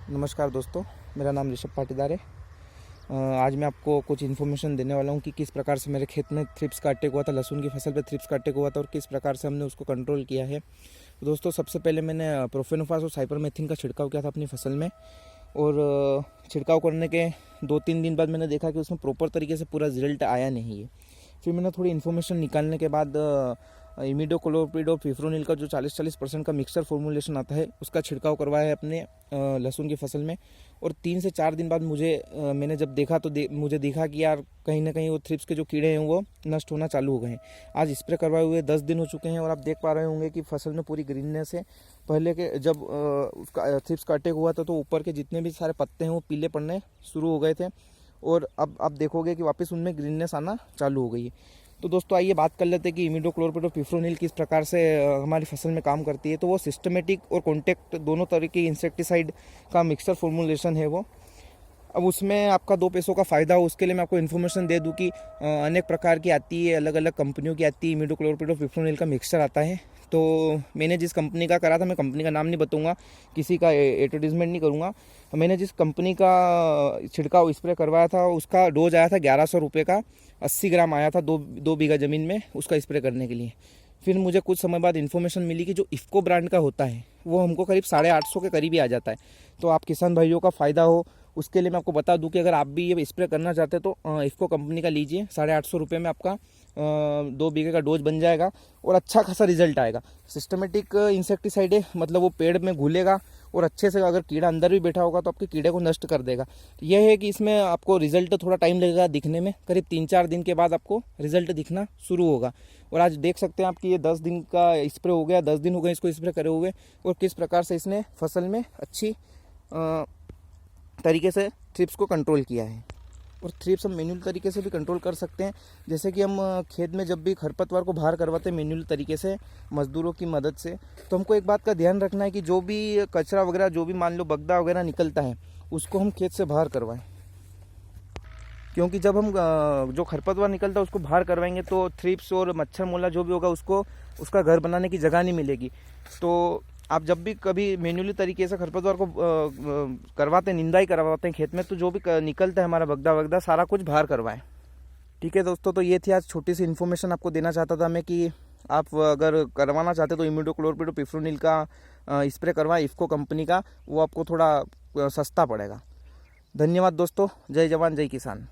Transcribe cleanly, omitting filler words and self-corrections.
नमस्कार दोस्तों, मेरा नाम ऋषभ पाटीदार है। आज मैं आपको कुछ इन्फॉर्मेशन देने वाला हूं कि किस प्रकार से मेरे खेत में थ्रिप्स का अटैक हुआ था, लहसुन की फसल पे थ्रिप्स का अटैक हुआ था और किस प्रकार से हमने उसको कंट्रोल किया है। तो दोस्तों, सबसे पहले मैंने प्रोफेनोफास और साइपरमेथ्रिन का छिड़काव किया था अपनी फसल में। और छिड़काव करने के 2-3 दिन बाद मैंने देखा कि उसमें प्रॉपर तरीके से पूरा रिजल्ट आया नहीं है। फिर मैंने थोड़ी इन्फॉर्मेशन निकालने के बाद इमिडोक्लोप्रिड और फिफ्रोनिल का जो 40% का मिक्सचर फॉर्मुलेशन आता है उसका छिड़काव करवाया है अपने लहसुन की फसल में। और 3 से 4 दिन बाद मैंने जब देखा तो मुझे दिखा कि यार कहीं ना कहीं वो थ्रिप्स के जो कीड़े हैं वो नष्ट होना चालू हो गए हैं। आज स्प्रे करवाए हुए 10 दिन हो चुके हैं और आप देख पा रहे होंगे कि फसल में पूरी ग्रीननेस है। पहले के जब उसका थ्रिप्स का अटैक हुआ था तो ऊपर के जितने भी सारे पत्ते हैं वो पीले पड़ने शुरू हो गए थे और अब आप देखोगे कि वापस उनमें ग्रीननेस आना चालू हो गई है। तो दोस्तों, आइए बात कर लेते हैं कि इमिडोक्लोप्रिड और फिफ्रोनिल किस प्रकार से हमारी फसल में काम करती है। तो वो सिस्टमेटिक और कॉन्टैक्ट दोनों तरह के इंसेक्टिसाइड का मिक्सचर फॉर्मुलेशन है वो। अब उसमें आपका 2 पैसों का फ़ायदा हो उसके लिए मैं आपको इन्फॉर्मेशन दे दूं कि अनेक प्रकार की आती है, अलग अलग कंपनियों की आती है। इमिडोक्लोप्रिड और फिफ्रोनिल का मिक्सचर आता है। तो मैंने जिस कंपनी का करा था, मैं कंपनी का नाम नहीं बताऊंगा, किसी का एडवर्टीजमेंट नहीं करूंगा। मैंने जिस कंपनी का छिड़काव स्प्रे करवाया था उसका डोज आया था 1100 रुपये का। 80 ग्राम आया था 2 बीघा ज़मीन में उसका स्प्रे करने के लिए। फिर मुझे कुछ समय बाद इन्फॉर्मेशन मिली कि जो इफ़को ब्रांड का होता है वो हमको करीब 850 के करीब ही आ जाता है। तो आप किसान भाइयों का फ़ायदा हो उसके लिए मैं आपको बता दूं कि अगर आप भी ये स्प्रे करना चाहते हैं तो इफ़को कंपनी का लीजिए। 850 रुपये में आपका 2 बीघे का डोज बन जाएगा और अच्छा खासा रिजल्ट आएगा। सिस्टमेटिक इंसेक्टिसाइड है, मतलब वो पेड़ में घुलेगा और अच्छे से अगर कीड़ा अंदर भी बैठा होगा तो आपके कीड़े को नष्ट कर देगा। यह है कि इसमें आपको रिजल्ट थोड़ा टाइम लगेगा दिखने में, करीब 3-4 दिन के बाद आपको रिजल्ट दिखना शुरू होगा। और आज देख सकते हैं आप कि ये 10 दिन का स्प्रे हो गया, 10 दिन हो गए इसको स्प्रे करे हुए और किस प्रकार से इसने फसल में अच्छी तरीके से थ्रिप्स को कंट्रोल किया है। और थ्रिप्स हम मैन्युअल तरीके से भी कंट्रोल कर सकते हैं, जैसे कि हम खेत में जब भी खरपतवार को बाहर करवाते हैं मैन्युअल तरीके से मजदूरों की मदद से, तो हमको एक बात का ध्यान रखना है कि जो भी कचरा वगैरह, जो भी मान लो बगदा वगैरह निकलता है उसको हम खेत से बाहर करवाएं। क्योंकि जब हम जो खरपतवार निकलता है उसको बाहर करवाएंगे तो थ्रिप्स और मच्छर मोला जो भी होगा उसको उसका घर बनाने की जगह नहीं मिलेगी। तो आप जब भी कभी मैन्युअली तरीके से खरपतवार को करवाते हैं, निंदाई करवाते हैं खेत में, तो जो भी निकलता है हमारा बगदा वगदा सारा कुछ बाहर करवाएं। ठीक है दोस्तों, तो ये थी आज छोटी सी इन्फॉर्मेशन आपको देना चाहता था मैं कि आप अगर करवाना चाहते तो इमिडोक्लोप्रिड और फिफ्रोनिल का स्प्रे करवाएं इफ़को कंपनी का, वो आपको थोड़ा सस्ता पड़ेगा। धन्यवाद दोस्तों, जय जवान जय किसान।